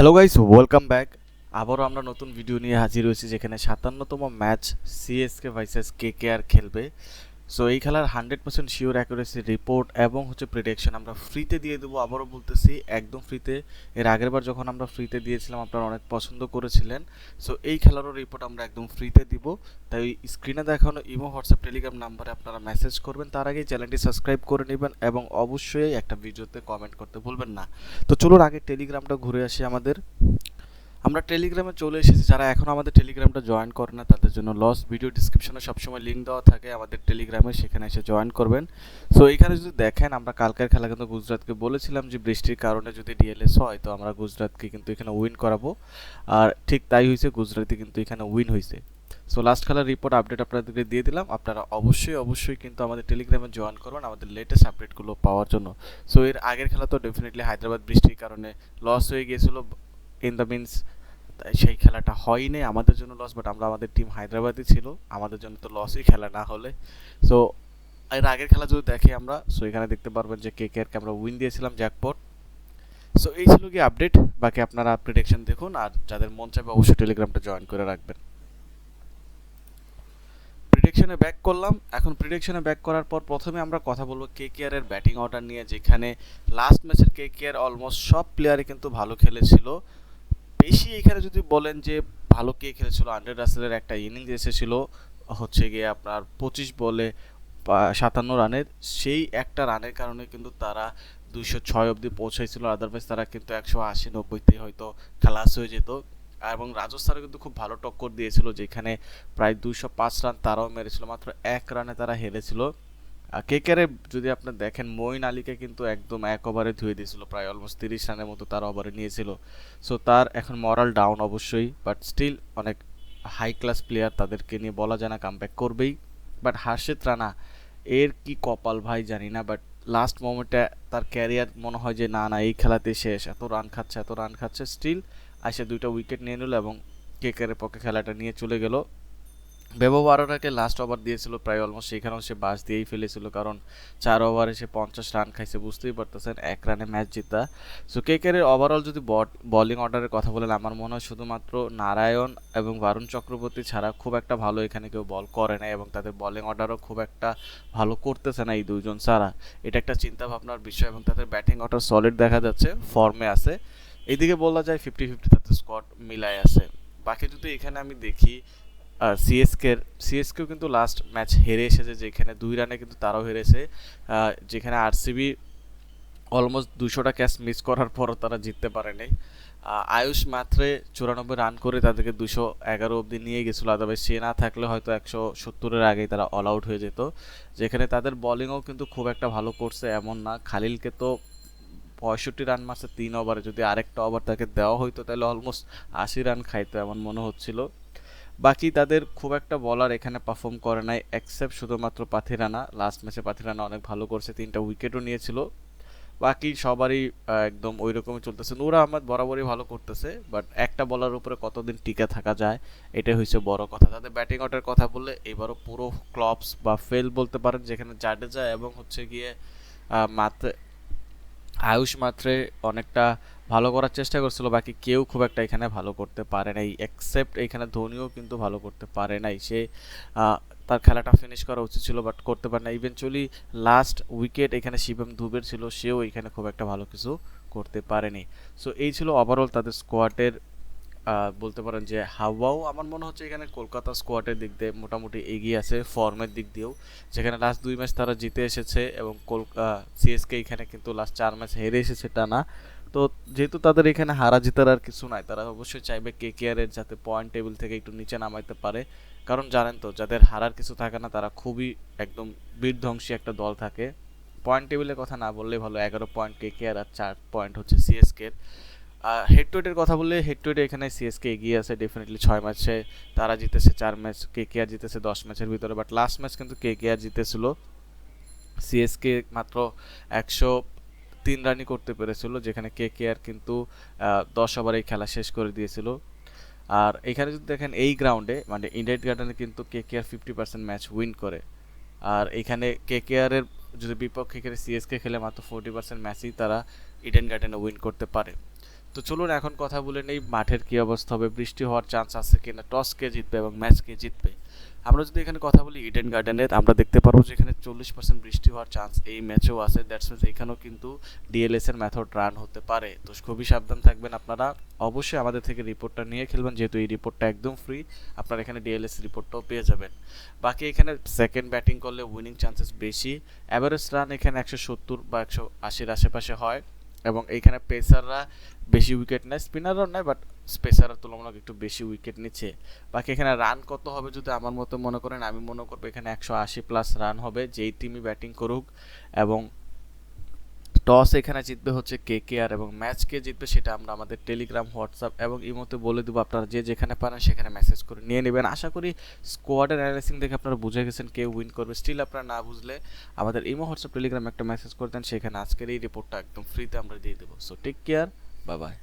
Hello guys, welcome back. আবারও আমরা নতুন ভিডিও নিয়ে হাজির হয়েছি, যেখানে 57তম ম্যাচ সিএসকে ভার্সেস কেকেআর খেলবে। সো এই খেলার 100% শিওর অ্যাকুরেসি রিপোর্ট এবং প্রেডিকশন আমরা ফ্রিতে দিয়ে দেবো। আবারও বলতেছি, একদম ফ্রিতে। এর আগের বার যখন আমরা ফ্রিতে দিয়েছিলাম আপনারা অনেক পছন্দ করেছিলেন। সো এই খেলারও রিপোর্ট আমরা একদম ফ্রিতে দিব। তাই স্ক্রিনে দেখানো ইমো, হোয়াটসঅ্যাপ, টেলিগ্রাম নাম্বারে আপনারা মেসেজ করবেন। তার আগেই চ্যানেলটি সাবস্ক্রাইব করে নেবেন এবং অবশ্যই একটা ভিডিওতে কমেন্ট করতে ভুলবেন না। তো চলুন আগে টেলিগ্রামটা ঘুরে আসি আমাদের। আমরা টেলিগ্রামে চলে এসেছি। যারা এখন আমাদের টেলিগ্রামটা জয়েন করে না তাদের জন্য লস, ভিডিও ডিসক্রিপশনে সবসময় লিঙ্ক দেওয়া থাকে আমাদের টেলিগ্রামে, সেখানে এসে জয়েন করবেন। সো এইখানে যদি দেখেন, আমরা কালকের খেলা কিন্তু গুজরাটকে বলেছিলাম যে বৃষ্টির কারণে যদি ডিএলএস হয় তো আমরা গুজরাটকে কিন্তু এখানে উইন করাবো, আর ঠিক তাই হয়েছে, গুজরাটই কিন্তু এখানে উইন হয়েছে। সো লাস্ট খেলার রিপোর্ট আপডেট আপনাদেরকে দিয়ে দিলাম। আপনারা অবশ্যই কিন্তু আমাদের টেলিগ্রামে জয়েন করবেন আমাদের লেটেস্ট আপডেটগুলো পাওয়ার জন্য। সো এর আগের খেলা তো ডেফিনেটলি হায়দ্রাবাদ বৃষ্টির কারণে লস হয়ে গিয়েছিল। ইন দ্য মিনস সেই খেলাটা হয়নি, আমাদের জন্য লস, বাট আমরা আমাদের টিম হায়দ্রাবাদই ছিল, আমাদের জন্য তো লসই খেলা না হলে। সো এর আগের খেলা যদি দেখি আমরা, সো এখানে দেখতে পারবেন যে কেকেআরকে আমরা উইন দিয়েছিলাম জ্যাকপট। সো এই ছিল কি আপডেট। বাকি আপনারা প্রেডিকশন দেখুন, আর যাদের মন চাইবে অবশ্যই টেলিগ্রামটা জয়েন করে রাখবেন। প্রিডিকশনে ব্যাক করলাম। এখন প্রিডিকশনে ব্যাক করার পর প্রথমে আমরা কথা বলবো কেকেআর এর ব্যাটিং অর্ডার নিয়ে, যেখানে লাস্ট ম্যাচের কেকেআর অলমোস্ট সব প্লেয়ারই কিন্তু ভালো খেলেছিল। বেশি এখানে যদি বলেন যে ভালো কে খেলেছিল, আন্ড্রে রাসেলের একটা ইনিংস এসেছিল হচ্ছে গিয়ে আপনার 25 বলে 57 রানের। সেই একটা রানের কারণে কিন্তু তারা 206 অবধি পৌঁছাইছিল, আদারওয়াইজ তারা কিন্তু 180-90-তে হয়তো খালাস হয়ে যেত। এবং রাজস্থানও কিন্তু খুব ভালো টক্কর দিয়েছিল, যেখানে প্রায় 205 রান তারাও মেরেছিল, মাত্র 1 রানে তারা হেরেছিল। কেকেআরে যদি আপনি দেখেন, মঈন আলীকে কিন্তু একদম 1 ওভারে ধুয়ে দিয়েছিল, প্রায় অলমোস্ট 30 রানের মতো তার ওভারে নিয়েছিল। সো তার এখন মরাল ডাউন অবশ্যই, বাট স্টিল অনেক হাই ক্লাস প্লেয়ার, তাদেরকে নিয়ে বলা যায় না কামব্যাক করবেই। বাট হার্ষিত রানা এর কি কপাল ভাই জানি না, বাট লাস্ট মোমেন্টে তার ক্যারিয়ার মনে হয় যে না এই খেলাতে শেষ, এত রান খাচ্ছে স্টিল আসে 2টা উইকেট নিয়ে নিল এবং কেকেআরের পক্ষে খেলাটা নিয়ে চলে গেল। বেবো বারোটাকে লাস্ট ওভার দিয়েছিল প্রায় অলমোস্ট, সেখানেও সে বাস দিয়েই ফেলেছিল, কারণ 4 ওভারে সে 50 রান খাইছে, বুঝতেই পারতেছেন 1 রানে ম্যাচ জিতা। সো কেকেআরের ওভারঅল যদি বোলিং অর্ডারের কথা বলেন, আমার মনে হয় শুধুমাত্র নারায়ণ এবং বারুণ চক্রবর্তী ছাড়া খুব একটা ভালো এখানে কেউ বল করে না, এবং তাদের বোলিং অর্ডারও খুব একটা ভালো করতেছে না এই দুইজন ছাড়া। এটা একটা চিন্তা ভাবনার বিষয়, এবং তাদের ব্যাটিং অর্ডার সলিড দেখা যাচ্ছে, ফর্মে আছে। এইদিকে বলা যায় 50-50 তাদের স্কোয়াড মিলায় আছে। বাকি যদি এখানে আমি দেখি, সিএসকেও কিন্তু লাস্ট ম্যাচ হেরে এসেছে, যেখানে 2 রানে কিন্তু তারাও হেরেছে। যেখানে আরসিবি অলমোস্ট 200টা ক্যাচ মিস করার পরও তারা জিততে পারেনি। আয়ুষ মাত্রে 94 রান করে তাদেরকে 211 অবধি নিয়ে গেছিলো, আদারওয়াইজ সে না থাকলে হয়তো 170-এর আগেই তারা অল আউট হয়ে যেত। যেখানে তাদের বোলিংও কিন্তু খুব একটা ভালো করছে এমন না। খালিলকে তো 65 রান মারছে 3 ওভারে, যদি আরেকটা ওভার তাকে দেওয়া হইতো তাহলে অলমোস্ট 80 রান খাইতো এমন মনে হচ্ছিল। বাকি তাদের খুব একটা বলার এখানে পারফর্ম করে নাই, এক্সেপ্ট শুধুমাত্র পাথিরানা। লাস্ট ম্যাচে পাথিরানা অনেক ভালো করছে, 3টা উইকেটও নিয়েছিল। বাকি সবারই একদম ওই রকমই চলতেছে। নূর আহমেদ বরাবরই ভালো করতেছে, বাট একটা বলার উপরে কতদিন টিকে থাকা যায়, এটাই হচ্ছে বড় কথা। তাদের ব্যাটিং অর্ডার কথা বললে এবারও পুরো ক্লপস বা ফেল বলতে পারেন, যেখানে জাডেজা এবং হচ্ছে গিয়ে মাত্র আয়ুষ মাত্রে অনেকটা ভালো করার চেষ্টা করছিল, বাকি কেউ খুব একটা এখানে ভালো করতে পারে নাই, এক্সেপ্ট এখানে ধোনিও কিন্তু ভালো করতে পারে নাই। সে তার খেলাটা ফিনিশ করা উচিত ছিল, বাট করতে পারে না। ইভেনচুয়ালি লাস্ট উইকেট এখানে শিবম দুবের ছিল, সেও এখানে খুব একটা ভালো কিছু করতে পারেনি। সো এই ছিল ওভারঅল তাদের স্কোয়াডের বলতে পারেন যে হাওয়াও। আমার মনে হচ্ছে এখানে কলকাতা স্কোয়াডের দিক দিয়ে মোটামুটি এগিয়ে আছে, ফর্মের দিক দিয়েও, যেখানে লাস্ট 2 ম্যাচ তারা জিতে এসেছে, এবং সিএসকে এখানে কিন্তু লাস্ট 4 ম্যাচ হেরে এসেছে টানা। তো যেহেতু তাদের এখানে হারা জিতার আর কিছু নাই, তারা অবশ্যই চাইবে কেকেআরের যাতে পয়েন্ট টেবিল থেকে একটু নিচে নামাইতে পারে, কারণ জানেন তো যাদের হারার কিছু থাকে না তারা খুবই একদম বীরধ্বংসী একটা দল থাকে। পয়েন্ট টেবিলের কথা না বললেই ভালো, 11 পয়েন্ট কেকেআর আর 4 পয়েন্ট হচ্ছে সিএসকে। হেড টু হেডের কথা বললে হেড টু হেডে এখানে সিএসকে এগিয়ে আছে ডেফিনেটলি। 6 ম্যাচে তারা জিতেছে 4 ম্যাচ, কেকেআর জিতেছে 10 ম্যাচের ভিতরে, বাট লাস্ট ম্যাচ কিন্তু কেকেআর জিতেছিল, সিএসকে মাত্র 103 রানই করতে পেরেছিল, যেখানে কেকেআর কিন্তু 10 ওভারেই খেলা শেষ করে দিয়েছিল। আর এখানে যদি দেখেন এই গ্রাউন্ডে মানে ইন্ডাইট গার্ডেনে কিন্তু কেকেআর 50% ম্যাচ উইন করে, আর এখানে কেকেআর এর যদি বিপক্ষে খেলে সিএসকে খেলে মাত্র 40% ম্যাচই তারা ইডেন গার্ডেনে উইন করতে পারে। তো চলুন এখন কথা বলে নেই মাঠের কি অবস্থা হবে, বৃষ্টি হওয়ার চান্স আছে কিনা, টস কে জিতবে এবং ম্যাচ কে জিতবে। আমরা যদি এখানে কথা বলি ইডেন গার্ডেনের, আমরা দেখতে পারবো যে এখানে 40% বৃষ্টি হওয়ার চান্স এই ম্যাচেও আছে। দ্যাটস মিনস এখানেও কিন্তু ডিএলএস এর মেথড রান হতে পারে। তো খুবই সাবধান থাকবেন আপনারা, অবশ্যই আমাদের থেকে রিপোর্টটা নিয়ে খেলবেন, যেহেতু এই রিপোর্টটা একদম ফ্রি, আপনারা এখানে ডিএলএস রিপোর্টটাও পেয়ে যাবেন। বাকি এখানে সেকেন্ড ব্যাটিং করলে উইনিং চান্সেস বেশি, অ্যাভারেজ রান এখানে 170 বা 180-র আশেপাশে হয়, এবং এইখানে পেসাররা বেশি উইকেট নেয়, স্পিনাররাও নেয়, বাট পেসাররা তুলনামূলক একটু বেশি উইকেট নিচ্ছে। বাকি এখানে রান কত হবে যদি আমার মতো মনে করেন, আমি মনে করবো এখানে 180+ রান হবে যেই টিমই ব্যাটিং করুক, এবং টস এখানে জিতবে হচ্ছে কেকেআর, এবং ম্যাচ কে জিতবে সেটা আমরা আমাদের টেলিগ্রাম, হোয়াটসঅ্যাপ এবং ইমোতে বলে দেবো। আপনারা যে যেখানে পারেন সেখানে মেসেজ করে নিয়ে নেবেন। আশা করি স্কোয়াডের অ্যানালাইসিং দেখে আপনারা বুঝে গেছেন কে উইন করবে। স্টিল আপনারা না বুঝলে আমাদের ইমো, হোয়াটসঅ্যাপ, টেলিগ্রাম একটা মেসেজ করে দেন, সেখানে আজকের এই রিপোর্টটা একদম ফ্রিতে আমরা দিয়ে দেবো। So take care, bye by.